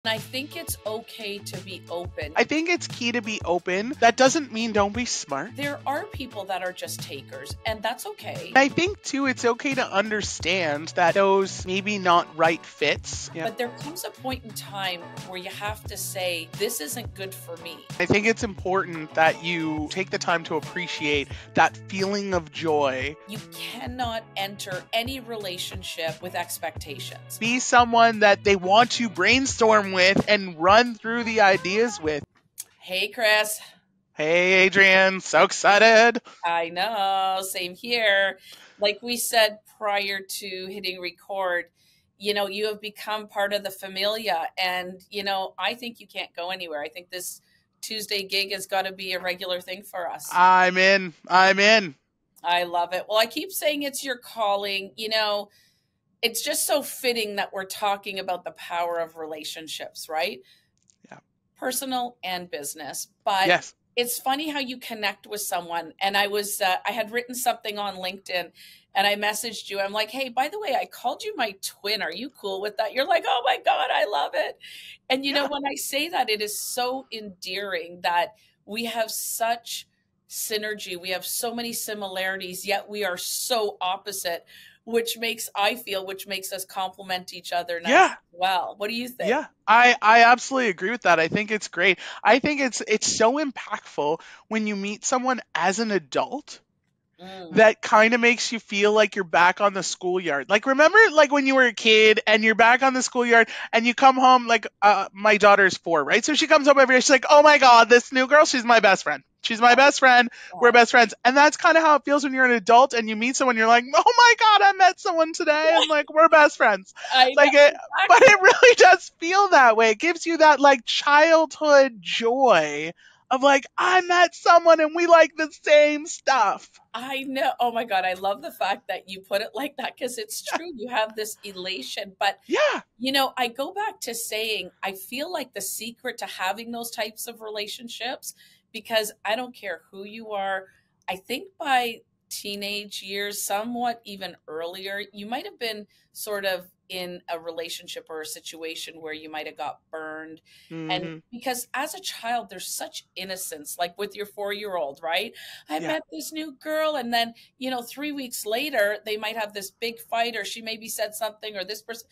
And I think it's okay to be open. I think it's key to be open. That doesn't mean don't be smart. There are people that are just takers, and that's okay. I think too, it's okay to understand that those maybe not right fits. Yeah. But there comes a point in time where you have to say, this isn't good for me. I think it's important that you take the time to appreciate that feeling of joy. You cannot enter any relationship with expectations. Be someone that they want to brainstorm with and run through the ideas with. Hey, Chris. Hey, Adrianne. So excited. I know. Same here. Like we said prior to hitting record, you have become part of the familia. And, I think you can't go anywhere. I think this Tuesday gig has got to be a regular thing for us. I'm in. I love it. Well, I keep saying it's your calling. It's just so fitting that we're talking about the power of relationships, right? Yeah. Personal and business. But yes. It's funny how you connect with someone. And I had written something on LinkedIn and I messaged you. I'm like, hey, by the way, I called you my twin. Are you cool with that? You're like, oh my God, I love it. And you know, when I say that, it is so endearing that we have such synergy. We have so many similarities, yet we are so opposite, which makes us complement each other now as well. What do you think? Yeah, I absolutely agree with that. I think it's great. I think it's so impactful when you meet someone as an adult that kind of makes you feel like you're back on the schoolyard. Like, remember, like when you were a kid and you're back on the schoolyard and you come home, like my daughter's 4, right? So she comes home every day. She's like, oh my God, this new girl, she's my best friend. She's my best friend. We're best friends. And that's kind of how it feels when you're an adult and you meet someone. You're like, oh my God, I met someone today. And like, we're best friends. But it really does feel that way. It gives you that like childhood joy of like, I met someone and we like the same stuff. I know. Oh my God. I love the fact that you put it like that because it's true. You have this elation. But, I go back to saying, I feel like the secret to having those types of relationships, because I don't care who you are, I think by teenage years, somewhat even earlier, you might have been sort of in a relationship or a situation where you might have got burned. And because as a child, there's such innocence, like with your 4-year-old, right? I met this new girl. And then, 3 weeks later, they might have this big fight or she maybe said something or this person.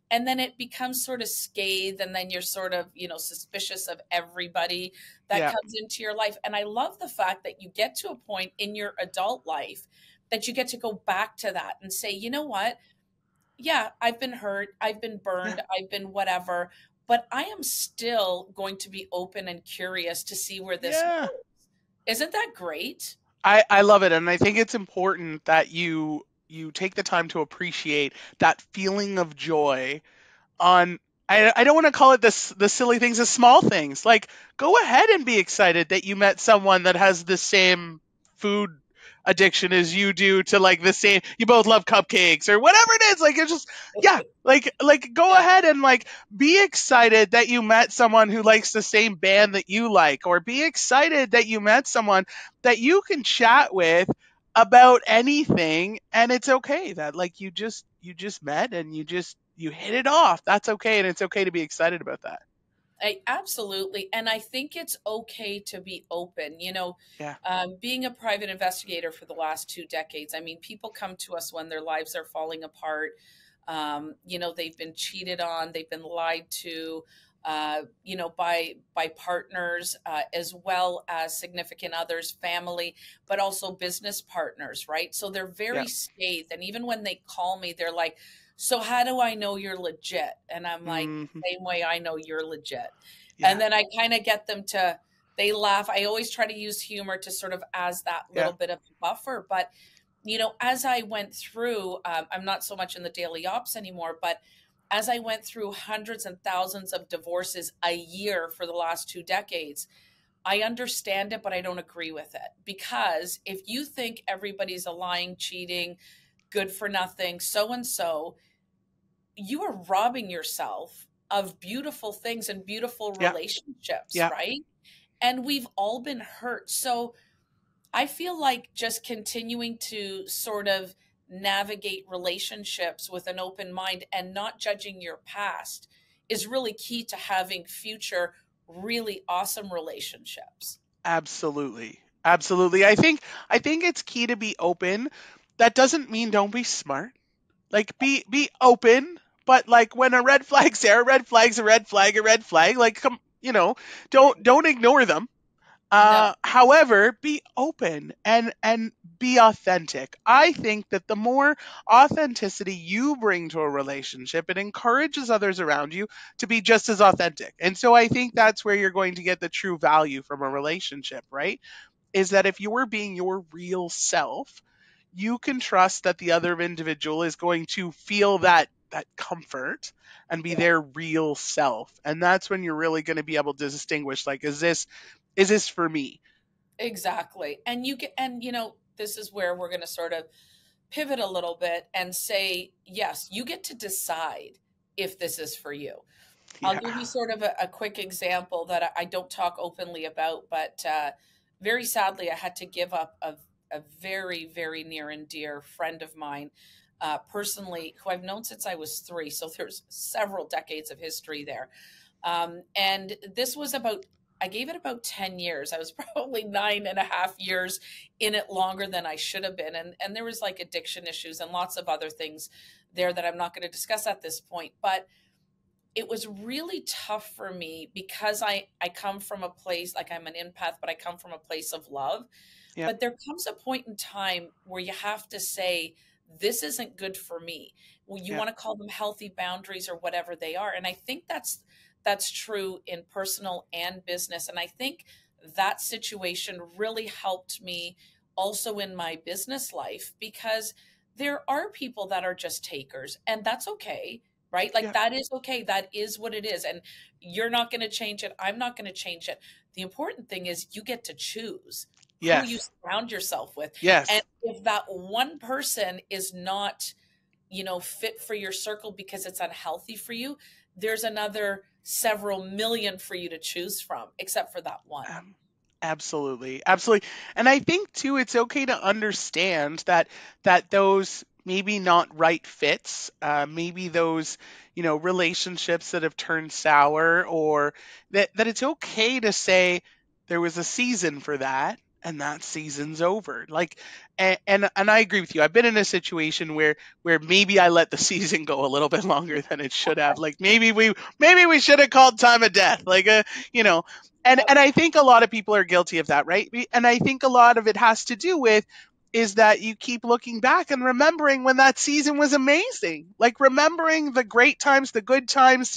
And then it becomes sort of scathed. And then you're sort of, suspicious of everybody that comes into your life. And I love the fact that you get to a point in your adult life that you get to go back to that and say, you know what? Yeah, I've been hurt. I've been burned. I've been whatever. But I am still going to be open and curious to see where this goes. Isn't that great? I love it. And I think it's important that you take the time to appreciate that feeling of joy on, I don't want to call it the silly things, the small things. Like, go ahead and be excited that you met someone that has the same food addiction as you do, to like the same, you both love cupcakes or whatever it is. Like, it's just, like go ahead and like be excited that you met someone who likes the same band that you like, or be excited that you met someone that you can chat with about anything. And it's okay that like you just met and you hit it off. That's okay. And it's okay to be excited about that. Absolutely. And I think it's okay to be open. Being a private investigator for the last 2 decades, I mean, people come to us when their lives are falling apart. They've been cheated on, they've been lied to, by partners, as well as significant others, family, but also business partners, right? So they're very scathed. And even when they call me, they're like, so how do I know you're legit? And I'm like, same way I know you're legit. And then I kind of get them to, they laugh. I always try to use humor to sort of as that little bit of buffer. But, as I went through, I'm not so much in the daily ops anymore, but as I went through hundreds and thousands of divorces a year for the last 2 decades, I understand it, but I don't agree with it. Because if you think everybody's a lying, cheating, good for nothing, so-and-so, you are robbing yourself of beautiful things and beautiful relationships, right? And we've all been hurt. So I feel like just continuing to sort of navigate relationships with an open mind and not judging your past is really key to having future really awesome relationships. Absolutely. Absolutely. I think it's key to be open. That doesn't mean don't be smart. Like be open, but like when a red flag's there, a red flag's a red flag, a red flag. Like come, don't ignore them. No, However, be open and be authentic. I think that the more authenticity you bring to a relationship, it encourages others around you to be just as authentic. And so I think that's where you're going to get the true value from a relationship, right? Is that if you're being your real self, you can trust that the other individual is going to feel that comfort and be yeah. their real self. And that's when you're really going to be able to distinguish, like, is this for me? Exactly. And this is where we're going to sort of pivot a little bit and say, yes, you get to decide if this is for you. I'll give Yeah. you sort of a quick example that I don't talk openly about, but very sadly, I had to give up a very, very near and dear friend of mine, personally, who I've known since I was 3. So there's several decades of history there. And this was I gave it about 10 years. I was probably 9.5 years in it longer than I should have been. And there was like addiction issues and lots of other things there that I'm not going to discuss at this point. But it was really tough for me because I come from a place, like I'm an empath, but I come from a place of love. Yep. But there comes a point in time where you have to say, this isn't good for me. Well, you Yep. want to call them healthy boundaries or whatever they are. And I think that's true in personal and business. And I think that situation really helped me also in my business life, because there are people that are just takers, and that's okay, right? Like Yep. that is okay. That is what it is. And you're not going to change it. I'm not going to change it. The important thing is you get to choose who you Yes. surround yourself with. And Yes. if that one person is not, fit for your circle because it's unhealthy for you, there's another several million for you to choose from, except for that one. Um, Absolutely, absolutely. And I think too, it's okay to understand that those maybe not right fits, maybe those relationships that have turned sour, or that it's okay to say there was a season for that, and that season's over. Like, and I agree with you. I've been in a situation where maybe I let the season go a little bit longer than it should have. Like maybe we should have called time of death. Like you know and Yep. I think a lot of people are guilty of that, right? And I think a lot of it has to do with is that you keep looking back and remembering when that season was amazing. Like remembering the great times, the good times,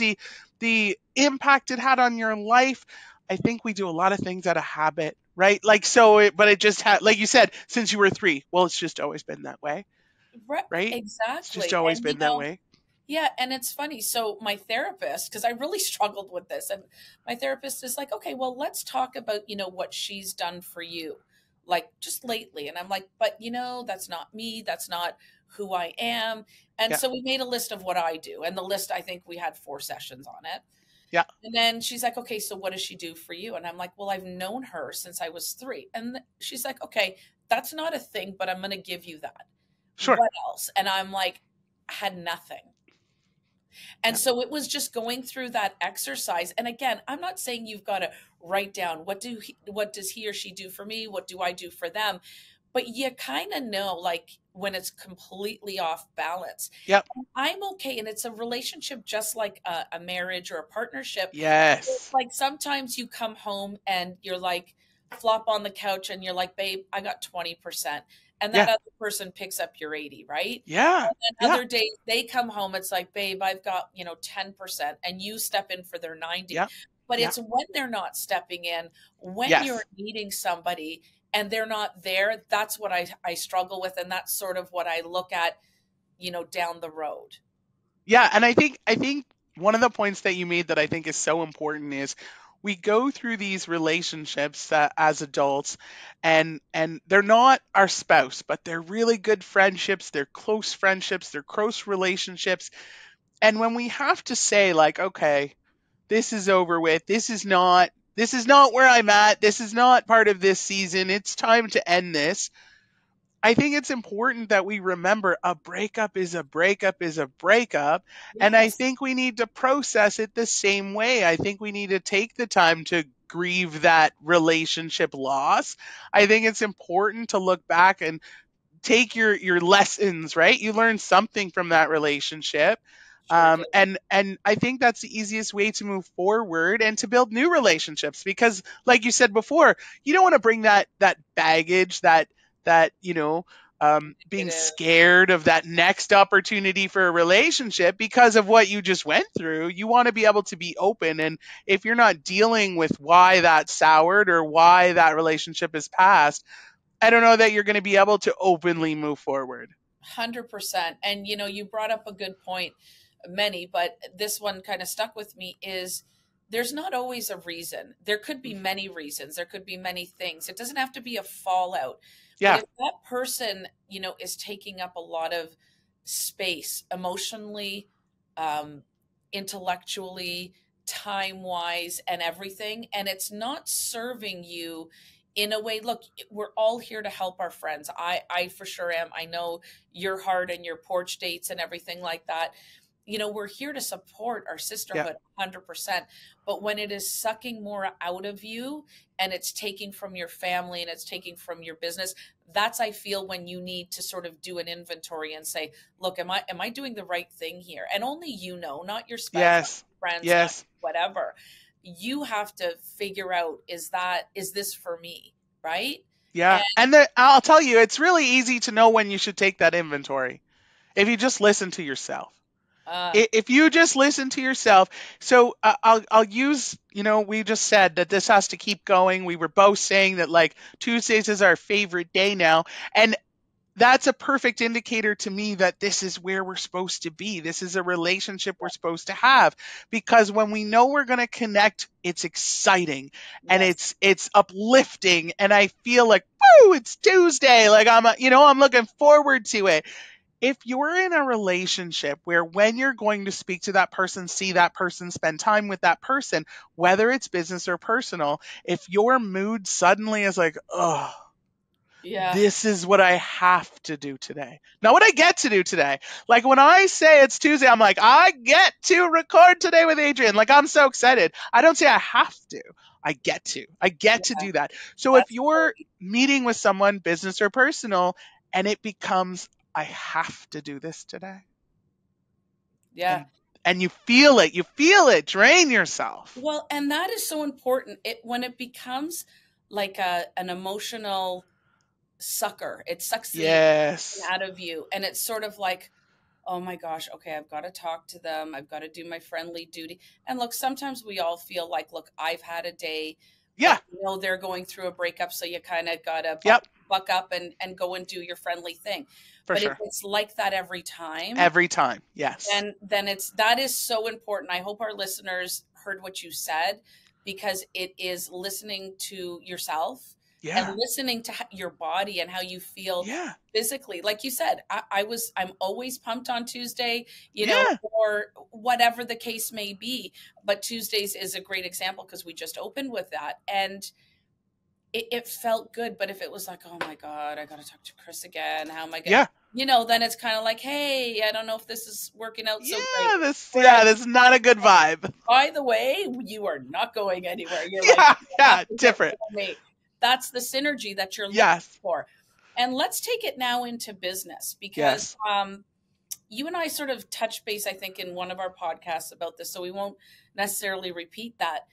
the impact it had on your life. I think we do a lot of things out of habit, right? Like but it just had, like you said, since you were 3. Well, it's just always been that way, Right. right? It's just Exactly. always And been that way. yeah, and it's funny. So my therapist, because I really struggled with this, and my therapist is like, okay, well, let's talk about, what she's done for you, like just lately. And I'm like, but that's not me. That's not who I am. And Yeah. so we made a list of what I do. And the list, I think we had 4 sessions on it. Yeah. And then she's like, okay, so what does she do for you? And I'm like, well, I've known her since I was 3. And she's like, okay, that's not a thing, but I'm going to give you that. Sure. What else? And I'm like, I had nothing. And Yeah. so it was just going through that exercise. And again, I'm not saying you've got to write down what does he or she do for me? What do I do for them? But you kind of know, like, when it's completely off balance. Yep. And I'm okay. And it's a relationship just like a marriage or a partnership. It's Yes. like sometimes you come home and you're like, flop on the couch and you're like, babe, I got 20%. And that Yeah. other person picks up your 80, right? Yeah. And then Yeah. other days they come home, it's like, babe, I've got, 10%, and you step in for their 90. Yeah. But Yeah. it's when they're not stepping in, when you're Yes. needing somebody and they're not there, that's what I struggle with. And that's sort of what I look at, down the road. Yeah, and I think one of the points that you made that I think is so important is we go through these relationships as adults, and they're not our spouse, but they're really good friendships, they're close friendships, they're close relationships. And when we have to say like, okay, this is over with, this is not where I'm at, this is not part of this season, it's time to end this. I think it's important that we remember a breakup is a breakup is a breakup. And I Yes, think we need to process it the same way. I think we need to take the time to grieve that relationship loss. I think it's important to look back and take your lessons, right? You learn something from that relationship. sure do. And I think that's the easiest way to move forward and to build new relationships, because like you said before, you don't want to bring that baggage, that being Negative. scared of that next opportunity for a relationship because of what you just went through. You want to be able to be open, and if you're not dealing with why that soured or why that relationship is past, I don't know that you're going to be able to openly move forward. 100%. And you brought up a good point, many, but this one kind of stuck with me is there's not always a reason. There could be many reasons. There could be many things. It doesn't have to be a fallout. But Yeah. if that person, is taking up a lot of space emotionally, um, intellectually, time wise, and everything, and it's not serving you in a way. Look, we're all here to help our friends. I for sure am. I know your heart and your porch dates and everything like that. We're here to support our Yeah. sisterhood 100%. But when it is sucking more out of you and it's taking from your family and it's taking from your business, that's, I feel, when you need to sort of do an inventory and say, look, am I doing the right thing here? And only not your spouse, not Yes. your friends, not Yes. whatever. You have to figure out, is this for me? Right. Yeah. And And I'll tell you, it's really easy to know when you should take that inventory if you just listen to yourself. uh If you just listen to yourself. So I'll use, we just said that this has to keep going. We were both saying that like Tuesdays is our favorite day now. And that's a perfect indicator to me that this is where we're supposed to be. This is a relationship we're supposed to have, because when we know we're going to connect, it's exciting and yes, it's uplifting, and I feel like, woo, it's Tuesday. Like I'm looking forward to it. If you're in a relationship where when you're going to speak to that person, see that person, spend time with that person, whether it's business or personal, if your mood suddenly is like, oh, yeah, this is what I have to do today. Not what I get to do today. Like when I say it's Tuesday, I'm like, I get to record today with Adrianne. Like I'm so excited. I don't say I have to. I get to. I get to yeah, do that. So if that's you're great. meeting with someone, business or personal, and it becomes, I have to do this today. Yeah. And you feel it drain yourself. Well, and that is so important. It When it becomes like an emotional sucker, it sucks the emotion Yes. out of you, and it's sort of like, oh my gosh, okay, I've got to talk to them. I've got to do my friendly duty. And look, sometimes we all feel like, look, I've had a day, Yeah. but they're going through a breakup, so you kind of got to Yep. buck up and go and do your friendly thing. For But if sure. it's like that every time, Every time. Yes. then that is so important. I hope our listeners heard what you said, because it is listening to yourself and Yeah. listening to your body and how you feel Yeah. physically. Like you said, I'm always pumped on Tuesday, Yeah. or whatever the case may be. But Tuesdays is a great example because we just opened with that, and it felt good. But if it was like, oh my God, I got to talk to Chris again. How am I going Yeah. then it's kind of like, hey, I don't know if this is working out so great. Yeah, Whereas, that's not a good vibe. by the way, you are not going anywhere. You're like, Yeah, you have yeah, to get different. rid of me. That's the synergy that you're looking Yes. for. And let's take it now into business, because Yes. you and I sort of touched base, I think, in one of our podcasts about this, so we won't necessarily repeat that.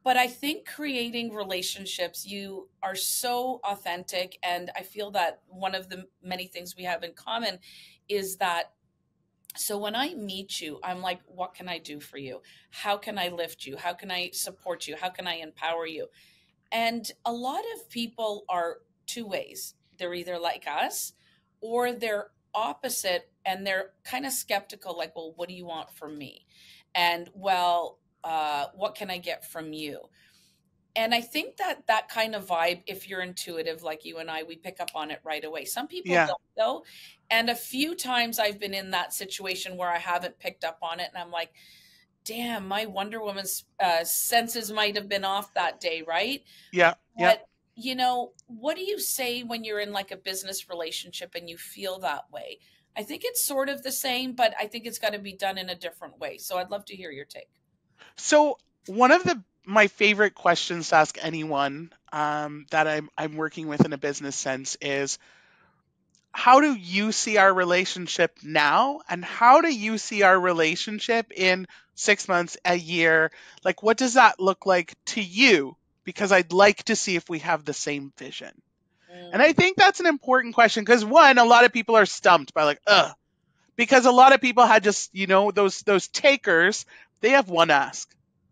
But I think creating relationships, you are so authentic. And I feel that one of the many things we have in common is that, so when I meet you, I'm like, what can I do for you? How can I lift you? How can I support you? How can I empower you? And a lot of people are two ways. They're either like us or they're opposite, and they're kind of skeptical, like, well, what do you want from me? And, well, what can I get from you? And I think that kind of vibe, if you're intuitive like you and I, we pick up on it right away. Some people Yeah. don't, though. And a few times I've been in that situation where I haven't picked up on it. And I'm like, damn, my Wonder Woman's senses might have been off that day, right? Yeah. Yeah. But what do you say when you're in like a business relationship and you feel that way? I think it's sort of the same, but I think it's got to be done in a different way. So I'd love to hear your take. So one of the my favorite questions to ask anyone that I'm working with in a business sense is, how do you see our relationship now, and how do you see our relationship in 6 months, a year? Like, what does that look like to you? Because I'd like to see if we have the same vision. And I Mm, think that's an important question, because one, a lot of people are stumped by like, ugh, because a lot of people had just, those takers, they have one ask.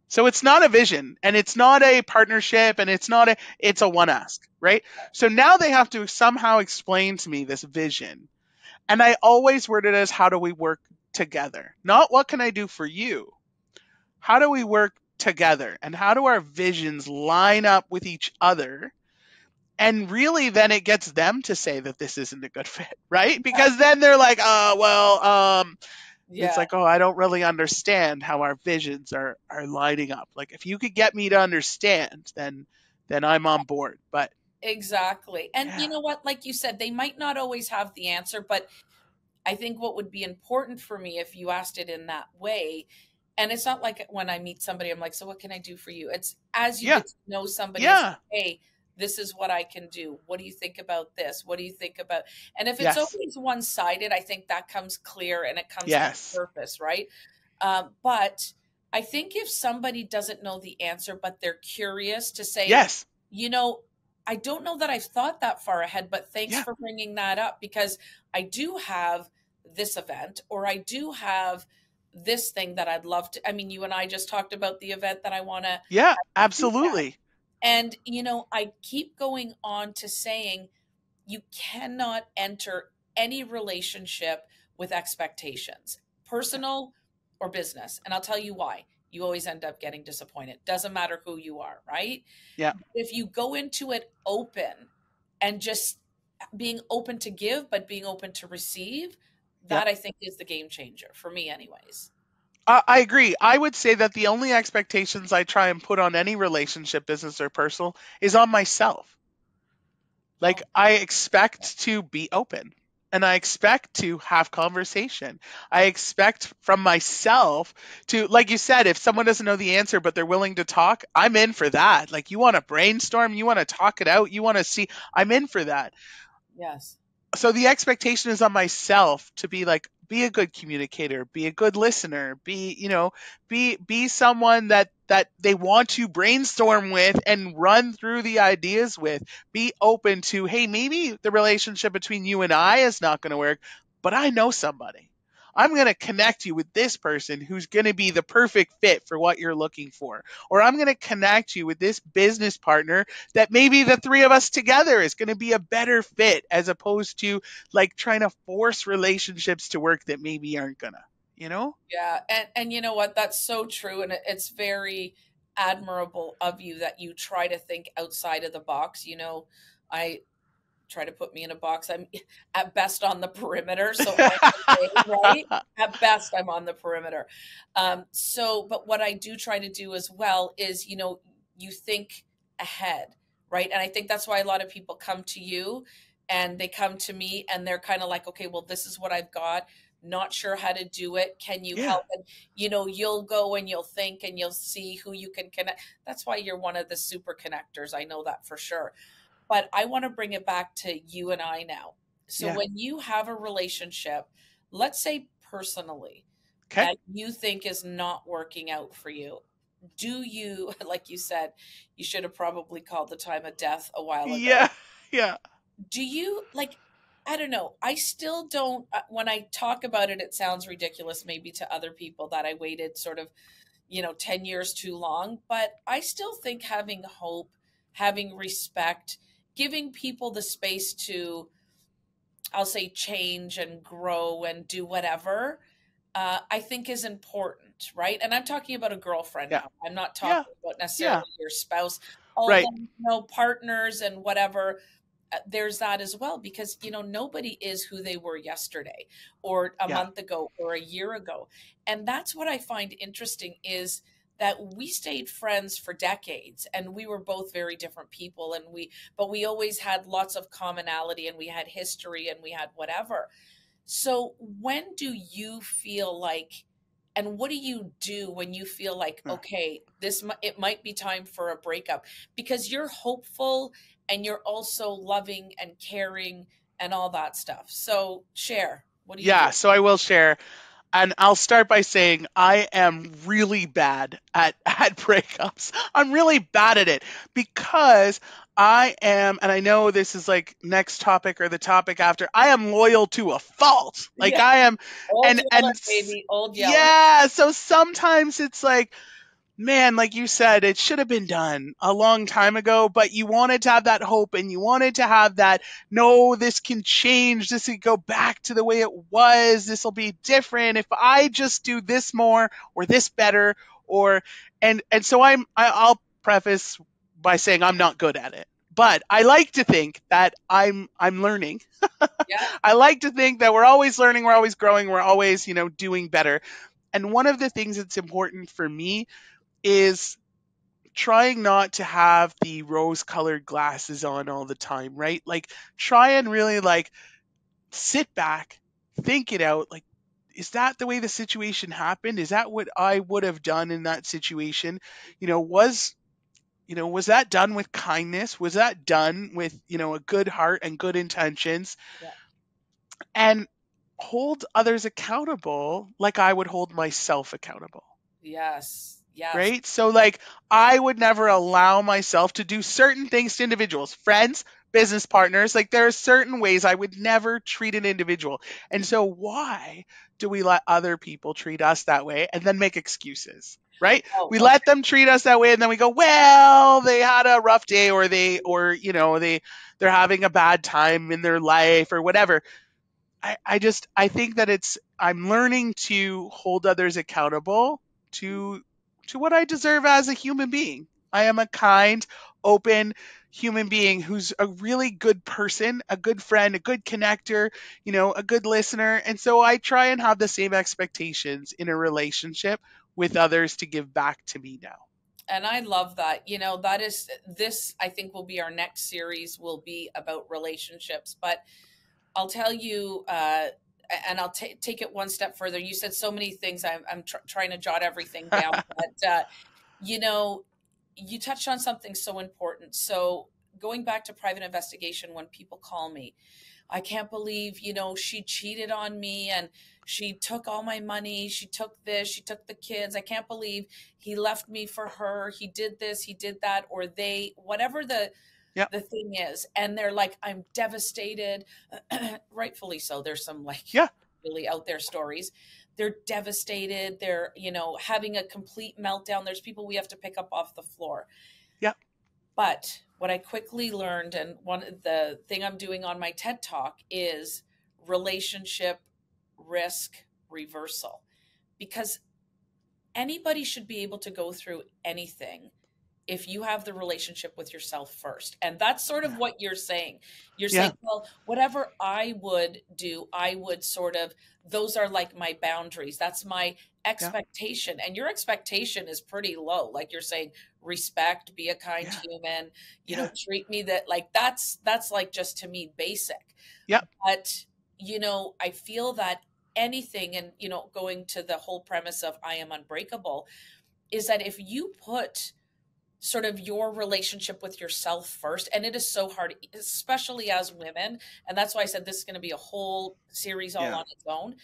So it's not a vision, and it's not a partnership, and it's a one ask, right? So now they have to somehow explain to me this vision. And I always word it as, how do we work together? Not what can I do for you? How do we work together? And how do our visions line up with each other? And really, then it gets them to say that this isn't a good fit, right? Because then they're like, it's yeah. like, oh, I don't really understand how our visions are lining up. Like, if you could get me to understand, then I'm on board. But Exactly. And you yeah, know what? Like you said, they might not always have the answer, but I think what would be important for me if you asked it in that way, and it's not like when I meet somebody, I'm like, so what can I do for you? It's as you yeah, get to know somebody, it's yeah, like, hey, this is what I can do. What do you think about this? What do you think about? And if it's yes, always one sided, I think that comes clear and it comes with yes, purpose, right? But I think if somebody doesn't know the answer, but they're curious to say, yes, you know, I don't know that I've thought that far ahead, but thanks yeah, for bringing that up because I do have this event or I do have this thing that I'd love to. I mean, you and I just talked about the event that I want to yeah, do that. absolutely. And, I keep going on to saying you cannot enter any relationship with expectations, Yeah, personal or business. And I'll tell you why. You always end up getting disappointed. Doesn't matter who you are, right? yeah, If you go into it open and just being open to give, but being open to receive, yeah. that I think is the game changer for me, anyways. I agree. I would say that the only expectations I try and put on any relationship, business or personal, is on myself. Like, Oh, I expect to be open, and I expect to have conversation. I expect from myself to, like you said, if someone doesn't know the answer but they're willing to talk, I'm in for that. Like, you want to brainstorm, you want to talk it out, you want to see, I'm in for that. yes. So the expectation is on myself to be like, be a good communicator, be a good listener, be someone that they want to brainstorm with and run through the ideas with. Be open to, hey, maybe the relationship between you and I is not going to work, but I know somebody. I'm going to connect you with this person who's going to be the perfect fit for what you're looking for. Or I'm going to connect you with this business partner that maybe the three of us together is going to be a better fit, as opposed to like trying to force relationships to work that maybe aren't gonna, you know? Yeah. And you know what? That's so true. And it's very admirable of you that you try to think outside of the box. I try to put me in a box. I'm at best on the perimeter. So I'm okay, right? At best, I'm on the perimeter. But what I do try to do as well is, you think ahead, right? And I think that's why a lot of people come to you and they come to me and they're kind of like, okay, well, this is what I've got. Not sure how to do it. Can you Yeah, help? And, you'll go and you'll think and you'll see who you can connect. That's why you're one of the super connectors. I know that for sure. But I want to bring it back to you and I now. So yeah. when you have a relationship, let's say personally, Okay. that you think is not working out for you, do you, like you said, you should have probably called the time of death a while Yeah, ago. yeah, Do you like, I don't know. I still don't, when I talk about it, it sounds ridiculous maybe to other people that I waited sort of 10 years too long. But I still think having hope, having respect, giving people the space to, I'll say, change and grow and do whatever, I think is important, right? And I'm talking about a girlfriend yeah, now. I'm not yeah, talking about necessarily yeah. your spouse, Right. although, partners and whatever. There's that as well because nobody is who they were yesterday or a Yeah, month ago or a year ago, and that's what I find interesting is that we stayed friends for decades, and we were both very different people, and but we always had lots of commonality, and we had history, and we had whatever. So when do you feel like, and what do you do when you feel like, okay, it might be time for a breakup, because you're hopeful and you're also loving and caring and all that stuff. So share, what do you do? Yeah, so I will share. And I'll start by saying I am really bad at breakups. I'm really bad at it because I am, and I know this is like next topic or the topic after, I am loyal to a fault. Like Yeah. I am, Old Yeller, and baby, old Yeller. yeah, so sometimes it's like, man, like you said, it should have been done a long time ago, but you wanted to have that hope and you wanted to have that, no, this can change. This can go back to the way it was. This will be different if I just do this more or this better or, and so I'll preface by saying I'm not good at it. But I like to think that I'm learning. Yeah. I like to think that we're always learning, we're always growing, we're always, doing better. And one of the things that's important for me is trying not to have the rose colored glasses on all the time, right? Like try and really like sit back, think it out. Like, is that the way the situation happened? Is that what I would have done in that situation? You know, was that done with kindness? Was that done with, a good heart and good intentions? Yeah. And hold others accountable like I would hold myself accountable. Yes. Yes. Right? So, like, I would never allow myself to do certain things to individuals, friends, business partners. Like, there are certain ways I would never treat an individual. And so, why do we let other people treat us that way and then make excuses? Right? Oh, We okay. let them treat us that way and then we go, well, they had a rough day or they're having a bad time in their life or whatever. I think that I'm learning to hold others accountable to to what I deserve as a human being. I am a kind, open human being who's a really good person, a good friend, a good connector, a good listener. And so I try and have the same expectations in a relationship with others to give back to me now. And I love that. That is, this, I think, will be our next series, will be about relationships. But I'll tell you, and I'll take it one step further. You said so many things. I'm trying to jot everything down, but you know, you touched on something so important. So going back to private investigation, when people call me, I can't believe, she cheated on me and she took all my money. She took this, she took the kids. I can't believe he left me for her. He did this, he did that, or they, whatever Yeah. the thing is. And they're like, I'm devastated. Rightfully so. There's some like Yeah. really out there stories. They're devastated. They're, having a complete meltdown. There's people we have to pick up off the floor. Yeah. But what I quickly learned, and the thing I'm doing on my TED Talk, is relationship risk reversal. Because anybody should be able to go through anything if you have the relationship with yourself first. And that's sort of Yeah. what you're saying. You're Yeah. saying, well, whatever I would do, I would sort of, those are like my boundaries. That's my Yeah. expectation. And your expectation is pretty low. Like you're saying, respect, be a kind Yeah. human, Yeah. treat me that, like, that's like just to me basic. Yeah. But, I feel that anything, and, going to the whole premise of I am unbreakable, is that if you put sort of your relationship with yourself first, and it is so hard, especially as women, and that's why I said this is going to be a whole series all Yeah. on its own.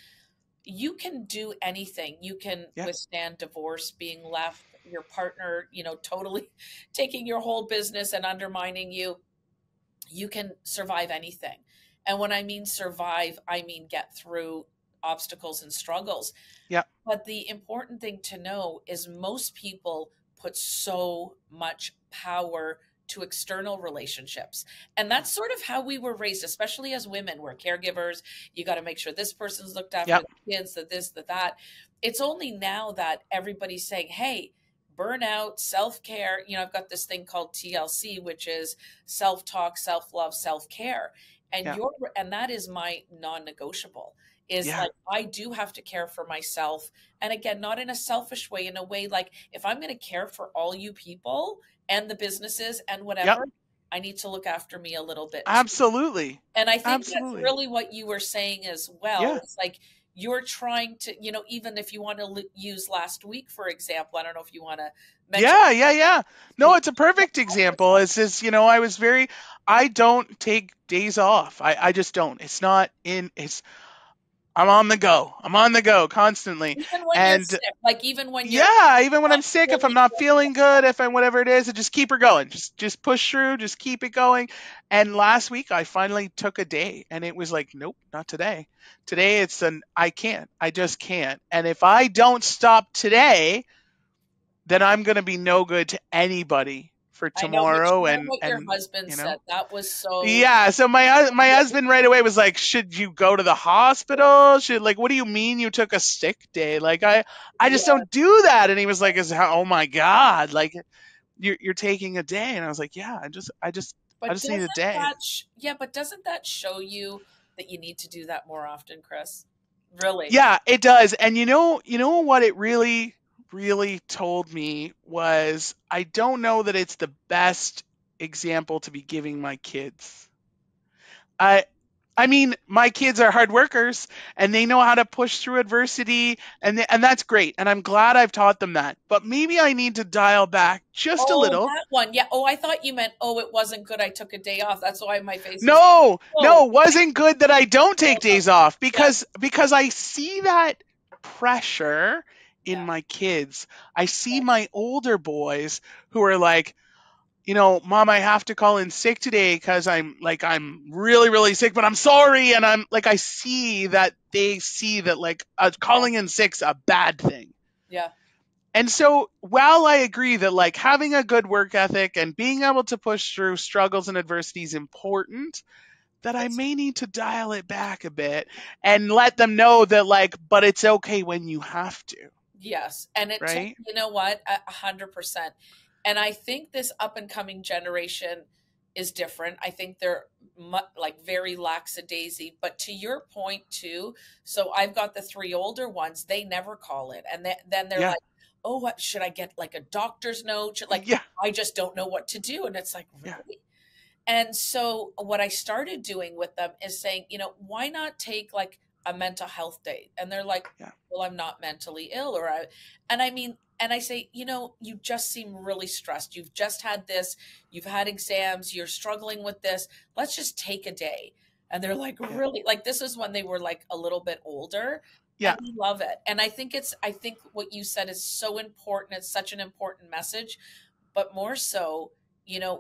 You can do anything. You can Yeah. withstand divorce, being left, your partner, totally taking your whole business and undermining you. You can survive anything. And when I mean survive, I mean get through obstacles and struggles. Yeah. But the important thing to know is most people put so much power to external relationships. And that's sort of how we were raised, especially as women. We're caregivers. You got to make sure this person's looked after, Yeah. the kids, the this, the that. It's only now that everybody's saying, hey, burnout, self-care. I've got this thing called TLC, which is self-talk, self-love, self-care. And Yeah. and that is my non-negotiable. is Yeah. like, I do have to care for myself. And again, not in a selfish way, in a way like, if I'm going to care for all you people and the businesses and Yep. whatever, I need to look after me a little bit too. Absolutely. And I think that's Absolutely. really what you were saying as well. Yeah. It's like, you're trying to, even if you want to use last week, for example, I don't know if you want to mention. Yeah, yeah, yeah. No, it's a perfect example. It's just, I don't take days off. I just don't. It's not in, I'm on the go. I'm on the go constantly. Even when you're And sick, like even when you're yeah, even when not I'm sick, if I'm feeling not good. feeling good, if I'm whatever it is, I just keep her going. Just push through, just keep it going. And last week I finally took a day and it was like, nope, not today. Today I can't. I just can't. And if I don't stop today, then I'm going to be no good to anybody for I know, but you tomorrow know what your and husband said? That was so. yeah, so my husband right away was like, "Should you go to the hospital? Should like, what do you mean you took a sick day? Like I just Yeah. don't do that." And he was like, "Oh my god, like you're taking a day." And I was like, "Yeah, I But just need a day." but doesn't that show you that you need to do that more often, Chris? Really? Yeah, it does. And you know what it really really told me was I don't know that it's the best example to be giving my kids. I I mean, my kids are hard workers and they know how to push through adversity and that's great. And I'm glad I've taught them that. But maybe I need to dial back just a Oh, little. that one. Yeah. Oh, I thought you meant, oh, it wasn't good. I took a day off. That's why my face was. No, Oh, no, wasn't good that I don't no, take no. days off Yeah. because I see that pressure in Yeah. my kids. I see my older boys who are like, Mom, I have to call in sick today because I'm really, really sick, but I'm sorry. And I'm like, I see that they see that like Yeah. calling in sick's a bad thing. Yeah. And so while I agree that like having a good work ethic and being able to push through struggles and adversity is important, that I It's, may need to dial it back a bit and let them know that like, but it's okay when you have to, yes. And it took, right? you know what, 100%. And I think this up and coming generation is different. I think they're like very lackadaisy. But to your point too, so I've got the three older ones. They never call it, and then they're Yeah. like, "Oh, what should I get? Like a doctor's note? Like Yeah. I just don't know what to do." And it's like, Yeah. really? And so what I started doing with them is saying, why not take like a mental health day? And they're like, Yeah. well, I'm not mentally ill, and I mean, and I say, you just seem really stressed. You've just had this, you've had exams, you're struggling with this. Let's just take a day. And they're like, Yeah. really? Like this is when they were like a little bit older, Yeah. and we love it. And I think what you said is so important. It's such an important message, but more so,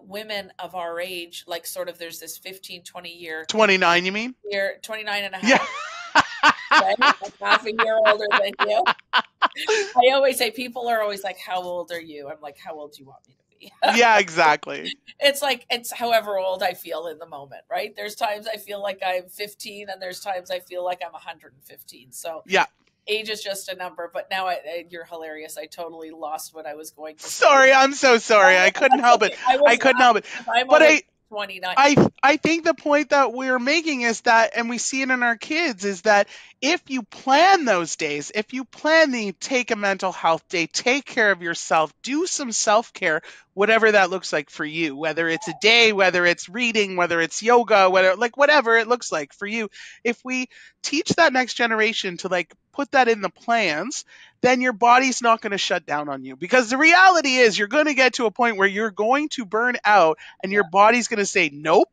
women of our age, like sort of there's this 15, 20 year, 29, you mean? 29 and a Yeah. half, right? Like half a year older than you. I always say, people are always like, how old are you? I'm like, how old do you want me to be? Yeah, exactly. It's like, it's however old I feel in the moment, right? There's times I feel like I'm 15 and there's times I feel like I'm 115. So Yeah. age is just a number, but now you're hilarious. I totally lost what I was going to say. Sorry, I'm so sorry. I couldn't That's help it. okay. I I was couldn't help it. laughing because I'm But only 29. I think the point that we're making is that, and we see it in our kids, is that if you plan those days, if you plan take a mental health day, take care of yourself, do some self care, whatever that looks like for you, whether it's a day, whether it's reading, whether it's yoga, whatever it looks like for you. If we teach that next generation to like put that in the plans, then your body's not going to shut down on you, because the reality is you're going to get to a point where you're going to burn out and Yeah, your body's going to say, nope,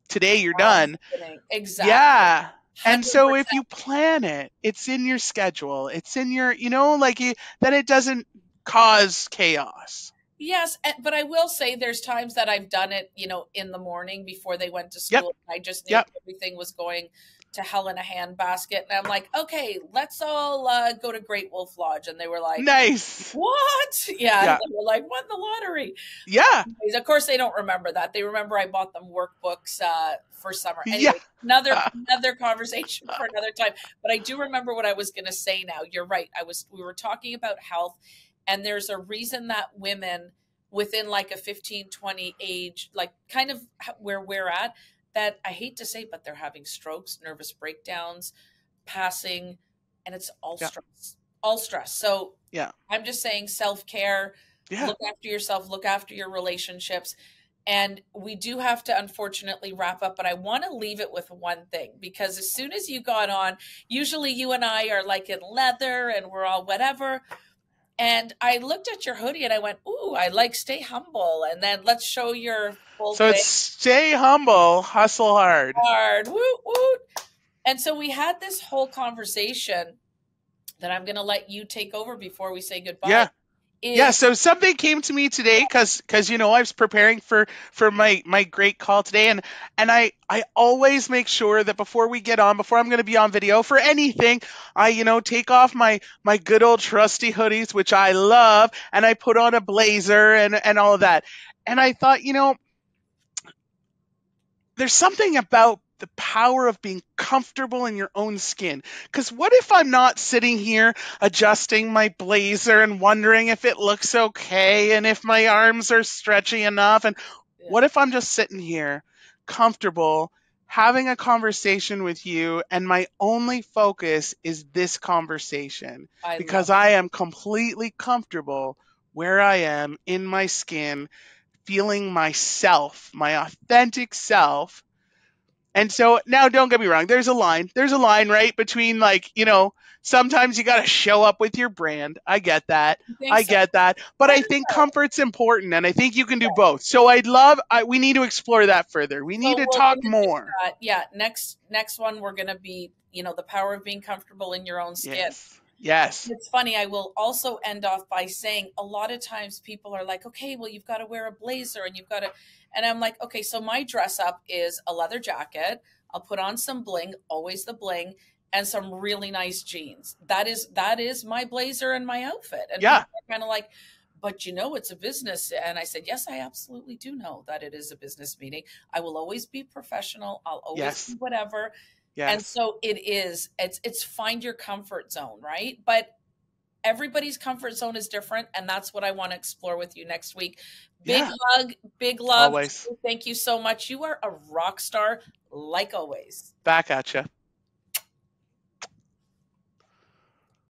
today you're I'm done. kidding. Exactly. Yeah. And so if 100%. you plan it, it's in your schedule, it's in your, then it doesn't cause chaos. Yes, but I will say there's times that I've done it, in the morning before they went to Yep. school. I just knew Yep. everything was going to hell in a handbasket. And I'm like, okay, let's all go to Great Wolf Lodge. And they were like, Nice. what? Yeah. Yeah. They were like, won the lottery. Yeah. Anyways, of course, they don't remember that. They remember I bought them workbooks for summer. Yeah. Anyway, another conversation for another time. But I do remember what I was going to say now. You're right. We were talking about health, and there's a reason that women within like a 15, 20 age, like kind of where we're at, that I hate to say, but they're having strokes, nervous breakdowns, passing, and it's all Yeah. stress, all stress. So Yeah. I'm just saying self-care, Yeah. look after yourself, look after your relationships. And we do have to unfortunately wrap up, but I want to leave it with one thing, because as soon as you got on, usually you and I are like in leather and we're all whatever. And I looked at your hoodie and I went, ooh, I like stay humble. And then let's show your full So it's face. stay humble, hustle hard. Hard, woot, woot. And so we had this whole conversation that I'm going to let you take over before we say goodbye. Yeah. Yeah, so something came to me today because I was preparing for my great call today, and I always make sure that before I'm going to be on video for anything, I take off my good old trusty hoodies, which I love, and I put on a blazer and all of that. And I thought, there's something about the power of being comfortable in your own skin. Because what if I'm not sitting here adjusting my blazer and wondering if it looks okay and if my arms are stretchy enough? And what if I'm just sitting here comfortable having a conversation with you and my only focus is this conversation? Because I am completely comfortable where I am in my skin, feeling myself, my authentic self. And so now don't get me wrong, there's a line. There's a line, right, between sometimes you got to show up with your brand. I get that. I get that. But I think comfort's important and I think you can do both. So we need to explore that further. We need to talk more. Yeah, next one we're going to be, the power of being comfortable in your own skin. Yes. It's funny. I will also end off by saying a lot of times people are like, okay, well, you've got to wear a blazer and you've got to, and I'm like, okay, so my dress up is a leather jacket. I'll put on some bling, always the bling, and some really nice jeans. That is my blazer and my outfit. And people are kind of like, but it's a business. And I said, yes, I absolutely do know that it is a business meeting. I will always be professional. I'll always do whatever. Yes. And so it's find your comfort zone, right? But everybody's comfort zone is different. And that's what I want to explore with you next week. Big hug, big love. Always. Thank you so much. You are a rock star, like always. Back at you.